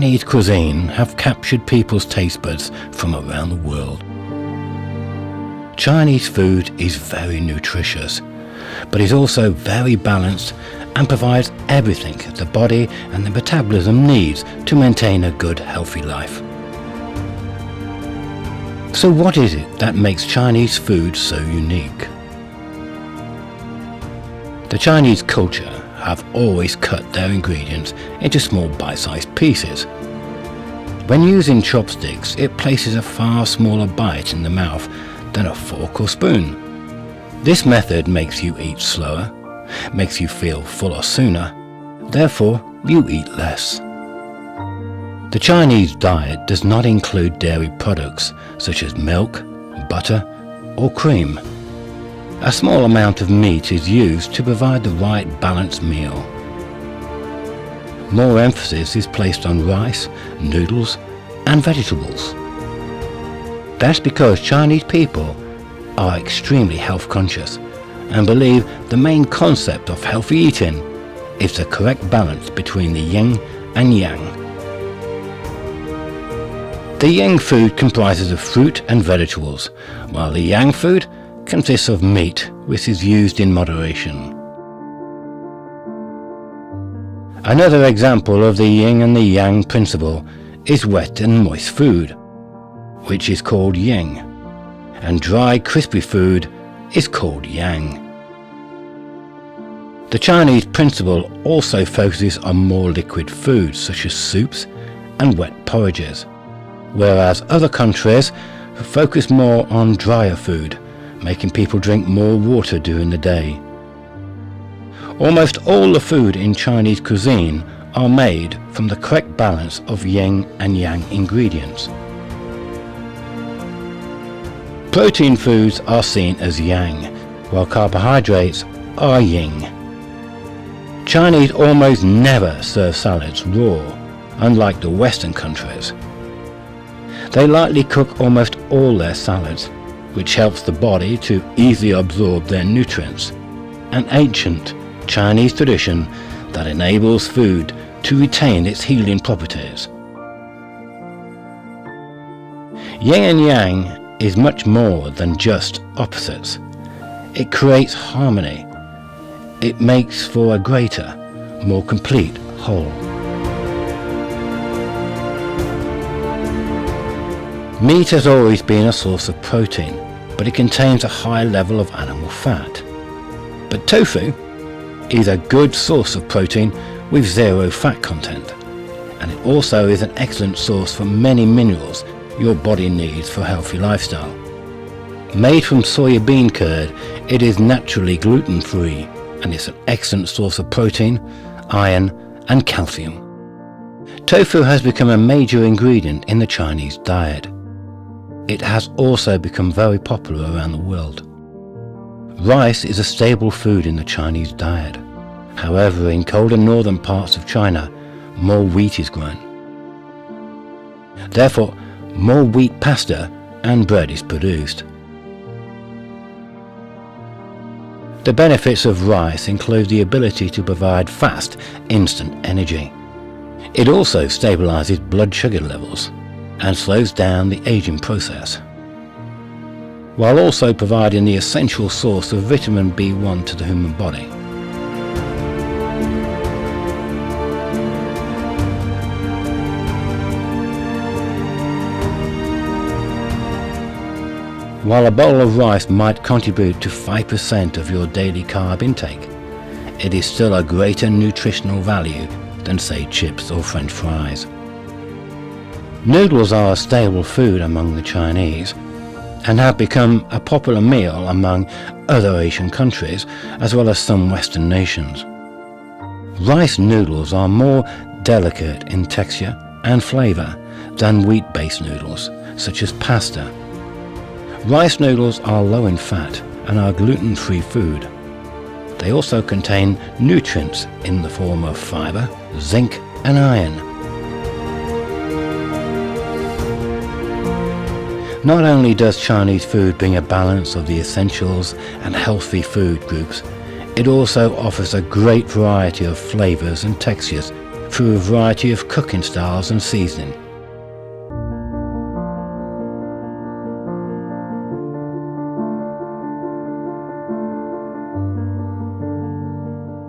Chinese cuisine have captured people's taste buds from around the world. Chinese food is very nutritious, but is also very balanced and provides everything the body and the metabolism needs to maintain a good, healthy life. So what is it that makes Chinese food so unique? The Chinese culture have always cut their ingredients into small bite-sized pieces. When using chopsticks, it places a far smaller bite in the mouth than a fork or spoon. This method makes you eat slower, makes you feel fuller sooner, therefore you eat less. The Chinese diet does not include dairy products such as milk, butter or cream. A small amount of meat is used to provide the right balanced meal. More emphasis is placed on rice, noodles and vegetables. That's because Chinese people are extremely health conscious and believe the main concept of healthy eating is the correct balance between the yin and yang. The yin food comprises of fruit and vegetables, while the yang food consists of meat, which is used in moderation. Another example of the yin and the yang principle is wet and moist food, which is called yin, and dry crispy food is called yang. The Chinese principle also focuses on more liquid foods such as soups and wet porridges, whereas other countries focus more on drier food, making people drink more water during the day. Almost all the food in Chinese cuisine are made from the correct balance of yin and yang ingredients. Protein foods are seen as yang, while carbohydrates are yin. Chinese almost never serve salads raw, unlike the Western countries. They lightly cook almost all their salads, which helps the body to easily absorb their nutrients, an ancient Chinese tradition that enables food to retain its healing properties. Yin and yang is much more than just opposites. It creates harmony. It makes for a greater, more complete whole. Meat has always been a source of protein, but it contains a high level of animal fat. But tofu is a good source of protein with zero fat content, and it also is an excellent source for many minerals your body needs for a healthy lifestyle. Made from soya bean curd, it is naturally gluten-free, and it's an excellent source of protein, iron and calcium. Tofu has become a major ingredient in the Chinese diet. It has also become very popular around the world. Rice is a staple food in the Chinese diet. However, in colder northern parts of China, more wheat is grown. Therefore, more wheat pasta and bread is produced. The benefits of rice include the ability to provide fast, instant energy. It also stabilizes blood sugar levels and slows down the aging process, while also providing the essential source of vitamin B1 to the human body. While a bowl of rice might contribute to 5% of your daily carb intake, it is still a greater nutritional value than, say, chips or French fries. Noodles are a staple food among the Chinese and have become a popular meal among other Asian countries as well as some Western nations. Rice noodles are more delicate in texture and flavor than wheat-based noodles, such as pasta. Rice noodles are low in fat and are gluten-free food. They also contain nutrients in the form of fiber, zinc and iron. Not only does Chinese food bring a balance of the essentials and healthy food groups, it also offers a great variety of flavors and textures through a variety of cooking styles and seasoning.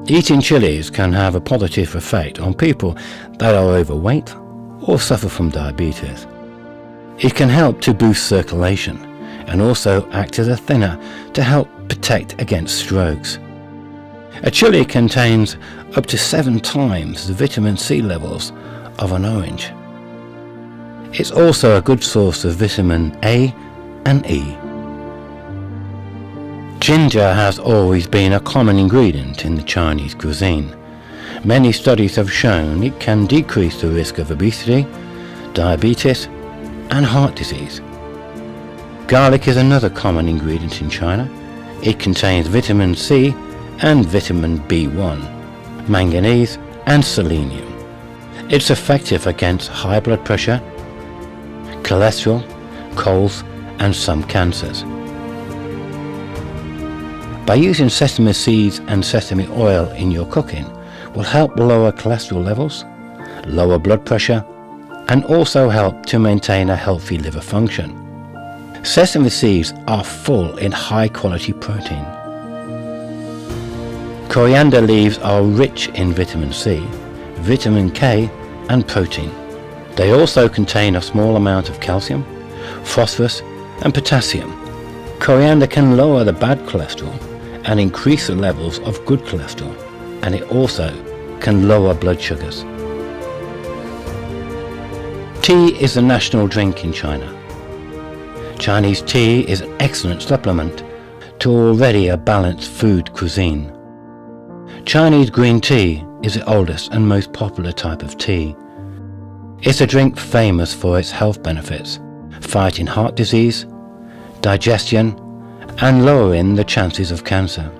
Eating chilies can have a positive effect on people that are overweight or suffer from diabetes. It can help to boost circulation and also act as a thinner to help protect against strokes. A chili contains up to 7 times the vitamin C levels of an orange. It's also a good source of vitamin A and E. Ginger has always been a common ingredient in the Chinese cuisine. Many studies have shown it can decrease the risk of obesity, diabetes, and heart disease. Garlic is another common ingredient in China. It contains vitamin C and vitamin B1, manganese and selenium. It's effective against high blood pressure, cholesterol, colds, and some cancers. By using sesame seeds and sesame oil in your cooking will help lower cholesterol levels, lower blood pressure, and also help to maintain a healthy liver function. Sesame seeds are full in high quality protein. Coriander leaves are rich in vitamin C, vitamin K, and protein. They also contain a small amount of calcium, phosphorus, and potassium. Coriander can lower the bad cholesterol and increase the levels of good cholesterol, and it also can lower blood sugars. Tea is the national drink in China. Chinese tea is an excellent supplement to already a balanced food cuisine. Chinese green tea is the oldest and most popular type of tea. It's a drink famous for its health benefits, fighting heart disease, digestion, and lowering the chances of cancer.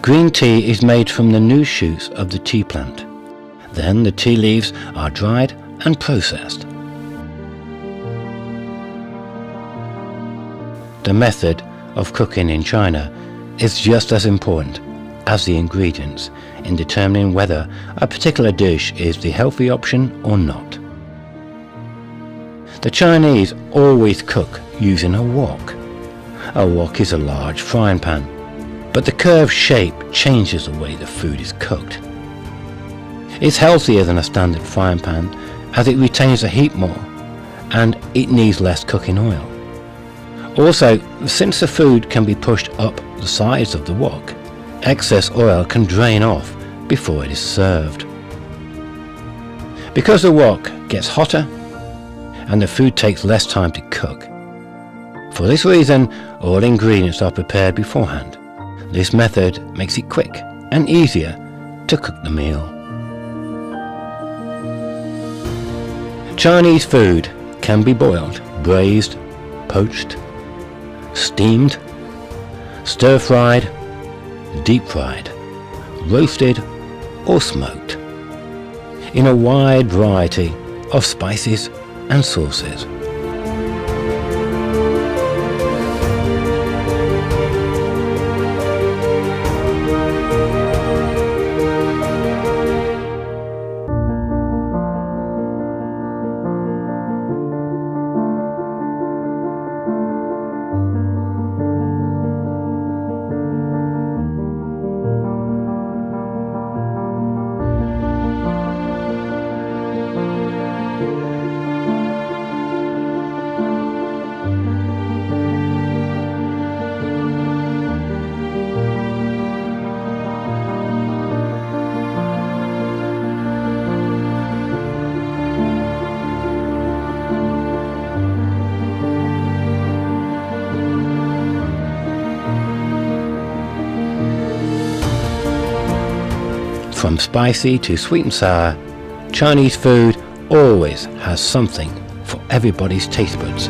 Green tea is made from the new shoots of the tea plant. Then the tea leaves are dried and processed. The method of cooking in China is just as important as the ingredients in determining whether a particular dish is the healthy option or not. The Chinese always cook using a wok. A wok is a large frying pan, but the curved shape changes the way the food is cooked. It's healthier than a standard frying pan as it retains the heat more and it needs less cooking oil. Also, since the food can be pushed up the sides of the wok, excess oil can drain off before it is served. Because the wok gets hotter and the food takes less time to cook. For this reason, all ingredients are prepared beforehand. This method makes it quick and easier to cook the meal. Chinese food can be boiled, braised, poached, steamed, stir-fried, deep-fried, roasted, or smoked, in a wide variety of spices and sauces. From spicy to sweet and sour, Chinese food always has something for everybody's taste buds.